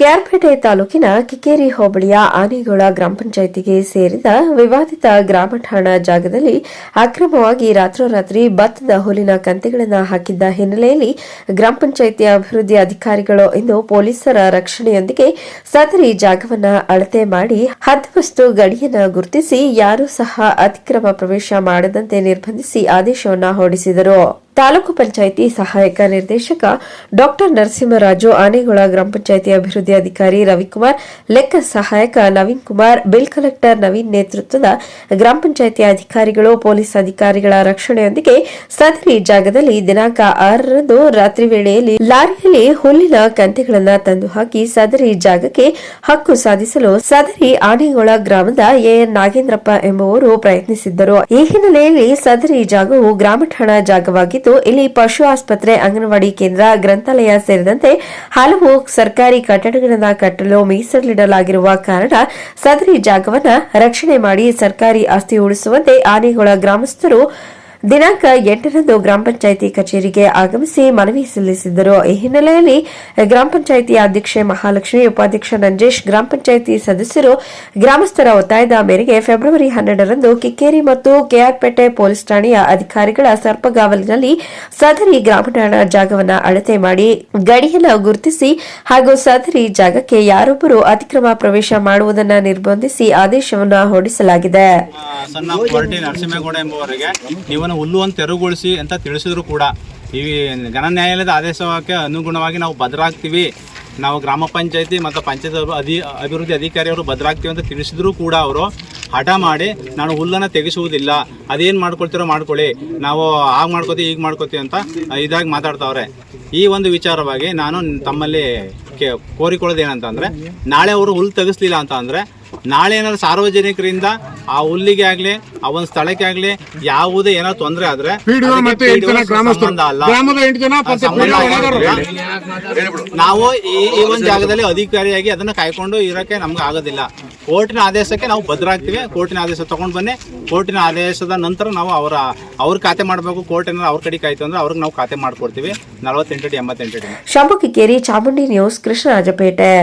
ಕೆಆರ್ಪೇಟೆ ತಾಲೂಕಿನ ಕಿಕ್ಕೇರಿ ಹೋಬಳಿಯ ಆನೆಗೋಳ ಗ್ರಾಮ ಪಂಚಾಯಿತಿಗೆ ಸೇರಿದ ವಿವಾದಿತ ಗ್ರಾಮ ಠಾಣಾ ಜಾಗದಲ್ಲಿ ಅಕ್ರಮವಾಗಿ ರಾತ್ರೋರಾತ್ರಿ ಭತ್ತದ ಹುಲ್ಲಿನ ಕಂತೆಗಳನ್ನು ಹಾಕಿದ್ದ ಹಿನ್ನೆಲೆಯಲ್ಲಿ ಗ್ರಾಮ ಪಂಚಾಯಿತಿ ಅಭಿವೃದ್ಧಿ ಅಧಿಕಾರಿಗಳು ಇಂದು ಪೊಲೀಸರ ರಕ್ಷಣೆಯೊಂದಿಗೆ ಸದರಿ ಜಾಗವನ್ನು ಅಳತೆ ಮಾಡಿ ಹದ್ದುಬಸ್ತು ಗಡಿಯನ್ನು ಗುರುತಿಸಿ ಯಾರೂ ಸಹ ಅತಿಕ್ರಮ ಪ್ರವೇಶ ಮಾಡದಂತೆ ನಿರ್ಬಂಧಿಸಿ ಆದೇಶವನ್ನು ಹೊರಡಿಸಿದರು. ತಾಲೂಕು ಪಂಚಾಯಿತಿ ಸಹಾಯಕ ನಿರ್ದೇಶಕ ಡಾ ನರಸಿಂಹರಾಜು, ಆನೆಗೋಳ ಗ್ರಾಮ ಪಂಚಾಯಿತಿ ಅಭಿವೃದ್ಧಿ ಅಧಿಕಾರಿ ರವಿಕುಮಾರ್, ಲೆಕ್ಕ ಸಹಾಯಕ ನವೀನ್ ಕುಮಾರ್, ಬಿಲ್ ಕಲೆಕ್ಟರ್ ನವೀನ್ ನೇತೃತ್ವದ ಗ್ರಾಮ ಪಂಚಾಯಿತಿ ಅಧಿಕಾರಿಗಳು ಪೊಲೀಸ್ ಅಧಿಕಾರಿಗಳ ರಕ್ಷಣೆಯೊಂದಿಗೆ ಸದರಿ ಜಾಗದಲ್ಲಿ ದಿನಾಂಕ 6ರಂದು ರಾತ್ರಿ ವೇಳೆಯಲ್ಲಿ ಲಾರಿಯಲ್ಲಿ ಹುಲ್ಲಿನ ಕಂತೆಗಳನ್ನು ತಂದು ಹಾಕಿ ಸದರಿ ಜಾಗಕ್ಕೆ ಹಕ್ಕು ಸಾಧಿಸಲು ಸದರಿ ಆನೆಗೋಳ ಗ್ರಾಮದ ಎಎನ್ ನಾಗೇಂದ್ರಪ್ಪ ಎಂಬುವರು ಪ್ರಯತ್ನಿಸಿದ್ದರು. ಈ ಹಿನ್ನೆಲೆಯಲ್ಲಿ ಸದರಿ ಜಾಗವು ಗ್ರಾಮ ಠಾಣಾ ಜಾಗವಾಗಿದ್ದು ಇಲ್ಲಿ ಪಶು ಆಸ್ಪತ್ರೆ, ಅಂಗನವಾಡಿ ಕೇಂದ್ರ, ಗ್ರಂಥಾಲಯ ಸೇರಿದಂತೆ ಹಲವು ಸರ್ಕಾರಿ ಕಟ್ಟಡಗಳನ್ನು ಕಟ್ಟಲು ಮೀಸಲಿಡಲಾಗಿರುವ ಕಾರಣ ಸದರಿ ಜಾಗವನ್ನು ರಕ್ಷಣೆ ಮಾಡಿ ಸರ್ಕಾರಿ ಆಸ್ತಿ ಉಳಿಸುವಂತೆ ಆನೆಗೋಳ ಗ್ರಾಮಸ್ಥರು ದಿನಾಂಕ 8ರಂದು ಗ್ರಾಮ ಪಂಚಾಯಿತಿ ಕಚೇರಿಗೆ ಆಗಮಿಸಿ ಮನವಿ ಸಲ್ಲಿಸಿದ್ದರು. ಈ ಹಿನ್ನೆಲೆಯಲ್ಲಿ ಗ್ರಾಮ ಪಂಚಾಯಿತಿ ಅಧ್ಯಕ್ಷೆ ಮಹಾಲಕ್ಷ್ಮಿ, ಉಪಾಧ್ಯಕ್ಷ ನಂಜೇಶ್, ಗ್ರಾಮ ಪಂಚಾಯಿತಿ ಸದಸ್ಯರು ಗ್ರಾಮಸ್ಥರ ಒತ್ತಾಯದ ಮೇರೆಗೆ ಫೆಬ್ರವರಿ 12ರಂದು ಕಿಕ್ಕೇರಿ ಮತ್ತು ಕೆಆರ್ಪೇಟೆ ಪೊಲೀಸ್ ಠಾಣೆಯ ಅಧಿಕಾರಿಗಳ ಸರ್ಪಗಾವಲಿನಲ್ಲಿ ಸದರಿ ಗ್ರಾಮ ಠಾಣಾ ಜಾಗವನ್ನು ಅಳತೆ ಮಾಡಿ ಗಡಿಯನ್ನು ಗುರುತಿಸಿ ಹಾಗೂ ಸದರಿ ಜಾಗಕ್ಕೆ ಯಾರೊಬ್ಬರು ಅತಿಕ್ರಮ ಪ್ರವೇಶ ಮಾಡುವುದನ್ನು ನಿರ್ಬಂಧಿಸಿ ಆದೇಶವನ್ನು ಹೊರಡಿಸಲಾಗಿದೆ. ಹುಲ್ಲು ಅಂತ ತೆರವುಗೊಳಿಸಿ ಅಂತ ತಿಳಿಸಿದ್ರು ಕೂಡ ಈ ಘನ ನ್ಯಾಯಾಲಯದ ಆದೇಶಕ್ಕೆ ಅನುಗುಣವಾಗಿ ನಾವು ಭದ್ರಾಗ್ತೀವಿ, ನಾವು ಗ್ರಾಮ ಪಂಚಾಯತಿ ಮತ್ತು ಪಂಚಾಯತ್ ಅಭಿವೃದ್ಧಿ ಅಧಿಕಾರಿಯವರು ಭದ್ರಾಗ್ತೀವಿ ಅಂತ ತಿಳಿಸಿದ್ರು ಕೂಡ ಅವರು ಹಠ ಮಾಡಿ ನಾನು ಹುಲ್ಲನ್ನು ತೆಗೆಸುವುದಿಲ್ಲ, ಅದೇನು ಮಾಡ್ಕೊಳ್ತೀರೋ ಮಾಡ್ಕೊಳ್ಳಿ, ನಾವು ಆಗ ಮಾಡ್ಕೋತೀವಿ ಈಗ ಮಾಡ್ಕೋತೀವಿ ಅಂತ ಇದಾಗಿ ಮಾತಾಡ್ತಾವ್ರೆ. ಈ ಒಂದು ವಿಚಾರವಾಗಿ ನಾನು ತಮ್ಮಲ್ಲಿ ಕೋರಿಕೊಳ್ಳೋದೇನಂತಂದರೆ, ನಾಳೆ ಅವರು ಹುಲ್ಲು ತೆಗೆಸಲಿಲ್ಲ ಅಂತ ಅಂದರೆ ನಾಳೆ ಏನಾದ್ರು ಸಾರ್ವಜನಿಕರಿಂದ ಆ ಹುಲ್ಲಿಗೆ ಆಗಲಿ ಆ ಒಂದು ಸ್ಥಳಕ್ಕೆ ಆಗಲಿ ಯಾವುದೇ ಏನಾದ್ರು ತೊಂದರೆ ಆದ್ರೆ ನಾವು ಈ ಒಂದು ಜಾಗದಲ್ಲಿ ಅಧಿಕಾರಿಯಾಗಿ ಅದನ್ನ ಕಾಯ್ಕೊಂಡು ಇರೋಕೆ ನಮ್ಗೆ ಆಗೋದಿಲ್ಲ. ಕೋರ್ಟಿನ ಆದೇಶಕ್ಕೆ ನಾವು ಭದ್ರಾಗ್ತೀವಿ. ಕೋರ್ಟಿನ ಆದೇಶ ತಗೊಂಡು ಬನ್ನಿ, ಕೋರ್ಟಿನ ಆದೇಶದ ನಂತರ ನಾವು ಅವ್ರ ಖಾತೆ ಮಾಡಬೇಕು. ಕೋರ್ಟ್ ಏನಾದ್ರು ಅವ್ರ ಕಡೆ ಕಾಯ್ತು ಅಂದ್ರೆ ಅವ್ರಿಗೆ ನಾವು ಖಾತೆ ಮಾಡ್ಕೊಡ್ತೀವಿ. 48 88 ಶಂಭು ಕಿಕ್ಕೇರಿ, ಚಾಮುಂಡಿ ನ್ಯೂಸ್, ಕೃಷ್ಣರಾಜಪೇಟೆ.